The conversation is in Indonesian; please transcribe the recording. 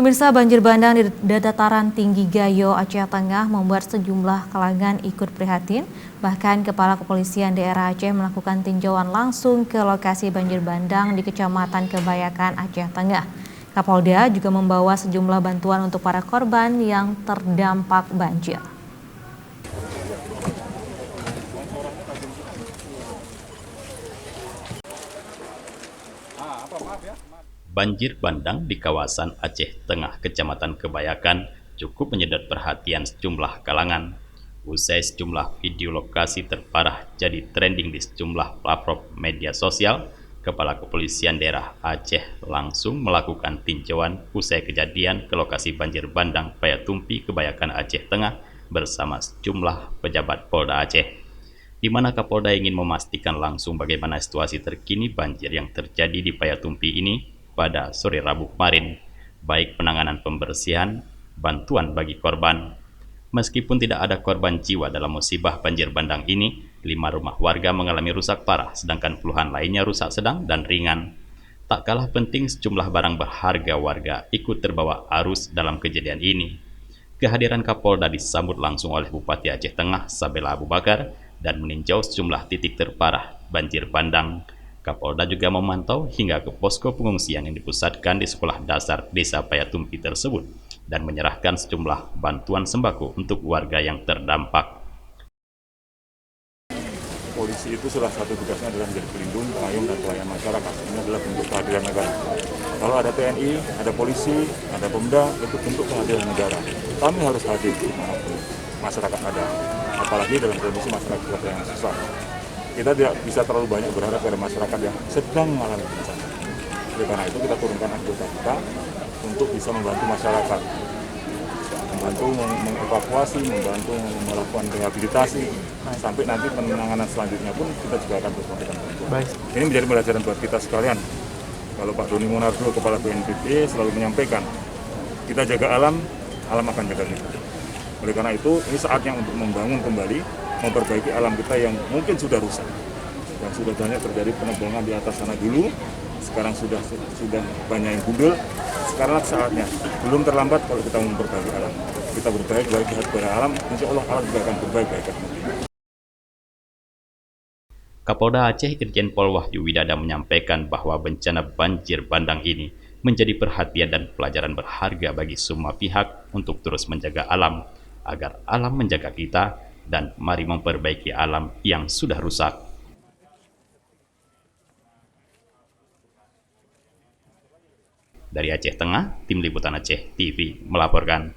Pemirsa, banjir bandang di dataran tinggi Gayo, Aceh Tengah membuat sejumlah kalangan ikut prihatin. Bahkan Kepala Kepolisian Daerah Aceh melakukan tinjauan langsung ke lokasi banjir bandang di Kecamatan Kebayakan, Aceh Tengah. Kapolda juga membawa sejumlah bantuan untuk para korban yang terdampak banjir. Banjir bandang di kawasan Aceh Tengah, Kecamatan Kebayakan, cukup menyedot perhatian sejumlah kalangan. Usai sejumlah video lokasi terparah jadi trending di sejumlah platform media sosial, Kepala Kepolisian Daerah Aceh langsung melakukan tinjauan usai kejadian ke lokasi banjir bandang Payatumpi, Kebayakan, Aceh Tengah bersama sejumlah pejabat Polda Aceh, di mana Kapolda ingin memastikan langsung bagaimana situasi terkini banjir yang terjadi di Payatumpi ini pada sore Rabu kemarin, baik penanganan pembersihan, bantuan bagi korban. Meskipun tidak ada korban jiwa dalam musibah banjir bandang ini, 5 rumah warga mengalami rusak parah, sedangkan puluhan lainnya rusak sedang dan ringan. Tak kalah penting, sejumlah barang berharga warga ikut terbawa arus dalam kejadian ini. Kehadiran Kapolda disambut langsung oleh Bupati Aceh Tengah, Sabela Abu Bakar, dan meninjau sejumlah titik terparah banjir bandang. Kapolda juga memantau hingga ke posko pengungsian yang dipusatkan di sekolah dasar Desa Payatumpi tersebut dan menyerahkan sejumlah bantuan sembako untuk warga yang terdampak. Polisi itu salah satu tugasnya adalah menjadi pelindung, pengayom, dan pelayan masyarakat. Ini adalah bentuk kehadiran negara. Kalau ada TNI, ada polisi, ada Pemda, itu bentuk kehadiran negara. Kami harus hadir dimanapun masyarakat ada, apalagi dalam kondisi masyarakat yang susah. Kita tidak bisa terlalu banyak berharap pada masyarakat yang sedang mengalami bencana. Oleh karena itu kita turunkan anggota kita untuk bisa membantu masyarakat, membantu mengevakuasi, membantu melakukan rehabilitasi, sampai nanti penanganan selanjutnya pun kita juga akan terus memberikan bantuan. Ini menjadi pelajaran buat kita sekalian. Kalau Pak Doni Monardo, Kepala BNPB, selalu menyampaikan, kita jaga alam, alam akan jaga kita. Oleh karena itu, ini saatnya untuk membangun kembali, memperbaiki alam kita yang mungkin sudah rusak. Dan sudah banyak terjadi penebongan di atas sana dulu, sekarang sudah banyak yang gundul. Sekarang saatnya, belum terlambat kalau kita memperbaiki alam. Kita berbaik kepada alam, insya Allah alam juga akan berbaik. Kapolda Aceh Irjen Pol Wahyu Widada menyampaikan bahwa bencana banjir bandang ini menjadi perhatian dan pelajaran berharga bagi semua pihak untuk terus menjaga alam, agar alam menjaga kita, dan mari memperbaiki alam yang sudah rusak. Dari Aceh Tengah, Tim Liputan Aceh TV melaporkan.